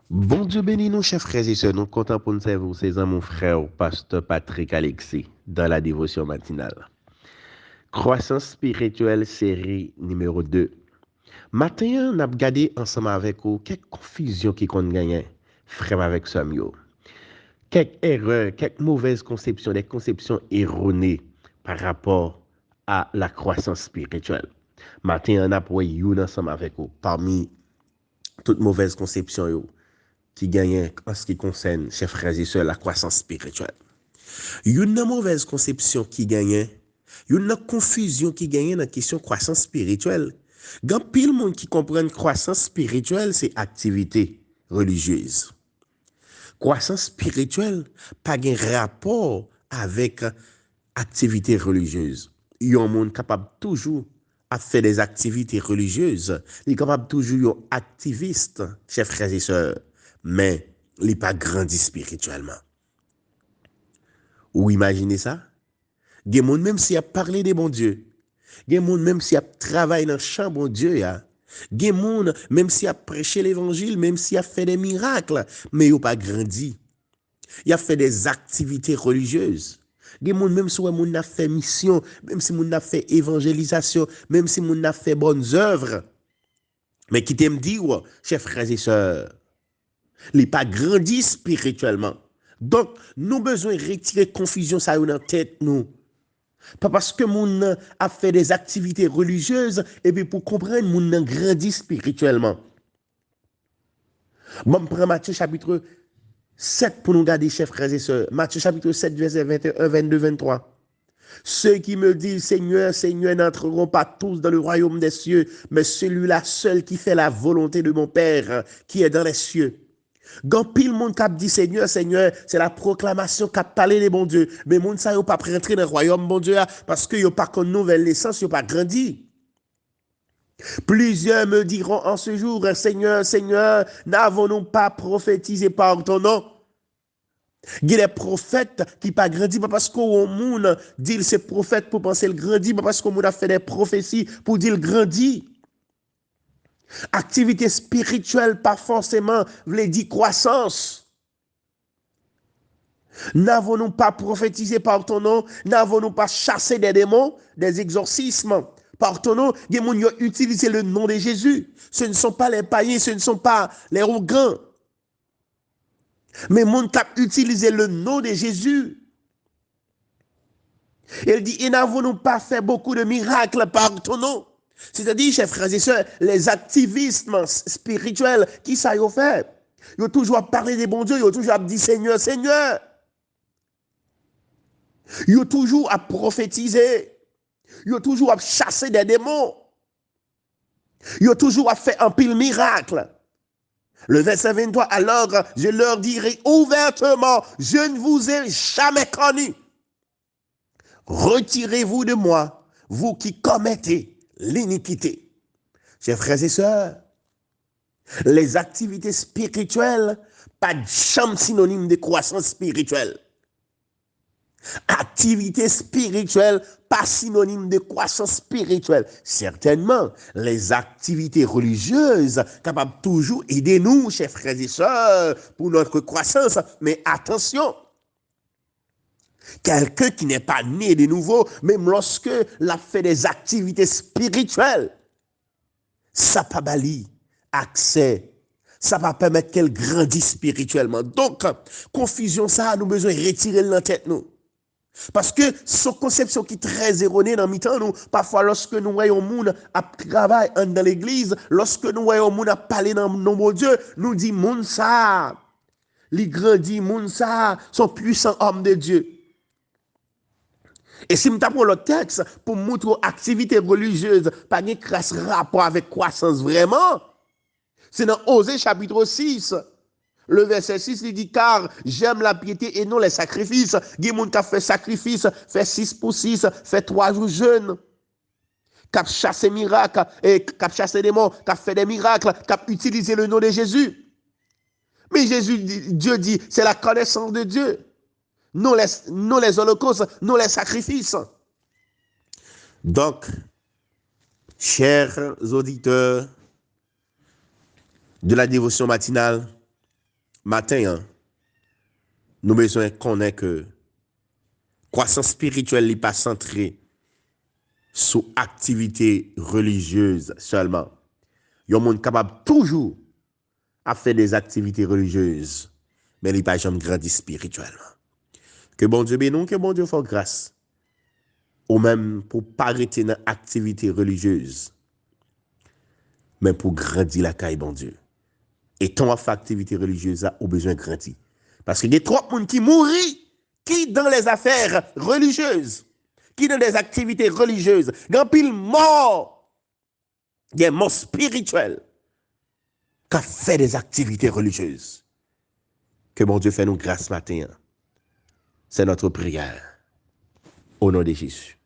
Bon Dieu bénis nous, chers frères et sœurs. Nous comptons pour nous servir, c'est mon frère, pasteur Patrick Alexis, dans la dévotion matinale. Croissance spirituelle, série numéro 2. Matin, on a regardé ensemble avec vous quelques confusions qui ont gagné, frère avec Samuel. Quelques erreurs, quelques mauvaises conceptions, des conceptions erronées par rapport à la croissance spirituelle. Matin, on a pour vous ensemble avec vous, parmi toutes mauvaises conceptions qui gagnent en ce qui concerne, chers frères et sœurs, la croissance spirituelle. Il y a une mauvaise conception qui gagne, il y a une confusion qui gagne dans la question de croissance spirituelle. Il y a pile monde qui comprend croissance spirituelle, c'est activité religieuse. Croissance spirituelle, pas de rapport avec activité religieuse. Il y a un monde capable toujours à faire des activités religieuses. Il est capable toujours d'être activiste, chers frères et sœurs, mais il n'est pas grandi spirituellement. Ou imaginez ça? Il y a des gens, même s'il a parlé de bon Dieu, il y a des gens, même s'il a travaillé dans le champ bon Dieu, il y a des gens, même s'il a prêché l'évangile, même s'il a fait des miracles, mais il n'a pas grandi. Il a fait des activités religieuses. Il y a des gens, même si on a fait mission, même si on a fait évangélisation, même si on a fait bonnes œuvres, mais qui t'aime dire, chers frères et sœurs, il n'a pas grandi spirituellement. Donc, nous avons besoin de retirer confusion ça dans la tête, nous. Pas parce que moun a fait des activités religieuses, et puis pour comprendre, moun a grandi spirituellement. Bon, je prends Matthieu chapitre 7 pour nous garder, chers frères et sœurs. Matthieu chapitre 7, verset 21, 22, 23. Ceux qui me disent Seigneur, Seigneur n'entreront pas tous dans le royaume des cieux, mais celui-là seul qui fait la volonté de mon Père qui est dans les cieux. Quand pile monde qui dit Seigneur, Seigneur, c'est la proclamation qui a parlé des bons dieux. Mais monde ça, ils pas rentrer dans le royaume bon Dieu parce qu'ils n'ont pas connu nouvelle naissance, ils n'ont pas grandi. Plusieurs me diront en ce jour, Seigneur, Seigneur, n'avons-nous pas prophétisé par ton nom? Il y a des prophètes qui pas grandi, pas parce qu'on monde dit c'est prophète pour penser le grandi, pas parce qu'on a fait des prophéties pour dire le grandi. Activité spirituelle, pas forcément, voulait dire croissance. N'avons-nous pas prophétisé par ton nom? N'avons-nous pas chassé des démons, des exorcismes par ton nom? Les gens ont utilisé le nom de Jésus. Ce ne sont pas les païens, ce ne sont pas les rougrins. Mais les gens ont utilisé le nom de Jésus. Il dit, et n'avons-nous pas fait beaucoup de miracles par ton nom? C'est-à-dire, chers frères et sœurs, les activistes spirituels, qui ça y ont fait? Ils ont toujours parlé des bons dieux, ils ont toujours dit Seigneur, Seigneur. Ils ont toujours à prophétiser. Ils ont toujours à chasser des démons. Ils ont toujours à faire un pile miracle. Le verset 23, alors je leur dirai ouvertement, je ne vous ai jamais connu. Retirez-vous de moi, vous qui commettez l'iniquité. Chers frères et sœurs, les activités spirituelles, pas de chambre synonyme de croissance spirituelle. Activité spirituelle, pas synonyme de croissance spirituelle. Certainement, les activités religieuses capables toujours aider nous, chers frères et sœurs, pour notre croissance. Mais attention, quelqu'un qui n'est pas né de nouveau, même lorsque l'a fait des activités spirituelles, ça pas bali accès. Ça va permettre qu'elle grandisse spirituellement. Donc, confusion, ça, nous besoin de retirer de la tête, nous. Parce que son conception qui est très erronée dans le temps, nous, parfois lorsque nous voyons monde à travailler dans l'église, lorsque nous voyons monde à parler dans le nom de Dieu, nous dit monde ça, les grandis, monde ça, sont puissants hommes de Dieu. Et si nous tapons le texte pour montrer activité religieuse, pas de rapport avec croissance vraiment, c'est dans Osée chapitre 6. Le verset 6, il dit, car j'aime la piété et non les sacrifices. Il y a des gens qui fait sacrifice, fait 6 pour 6, fait 3 jours jeûne, qui a chassé miracles, et qui a chassé des morts, qui a fait des miracles, qui a utilisé le nom de Jésus. Mais Dieu dit, c'est la connaissance de Dieu. Non les holocaustes, non les sacrifices. Donc, chers auditeurs de la dévotion matinale, matin, hein, nous besoin connaître que croissance spirituelle n'est pas centrée sur activité religieuse seulement. Il y a un monde capable toujours à faire des activités religieuses, mais il n'est pas jamais grandi spirituellement. Que bon Dieu bénisse, que bon Dieu fasse grâce. Ou même pour ne pas arrêter dans l'activité religieuse, mais pour grandir la caille, bon Dieu. Et ton activité religieuse a besoin de grandir. Parce qu'il y a trop de monde qui mourit, qui dans les affaires religieuses, qui dans des activités religieuses, grand pile mort, il y a mort spirituel, qui fait des activités religieuses. Que mon Dieu fait nous grâce matin. C'est notre prière. Au nom de Jésus.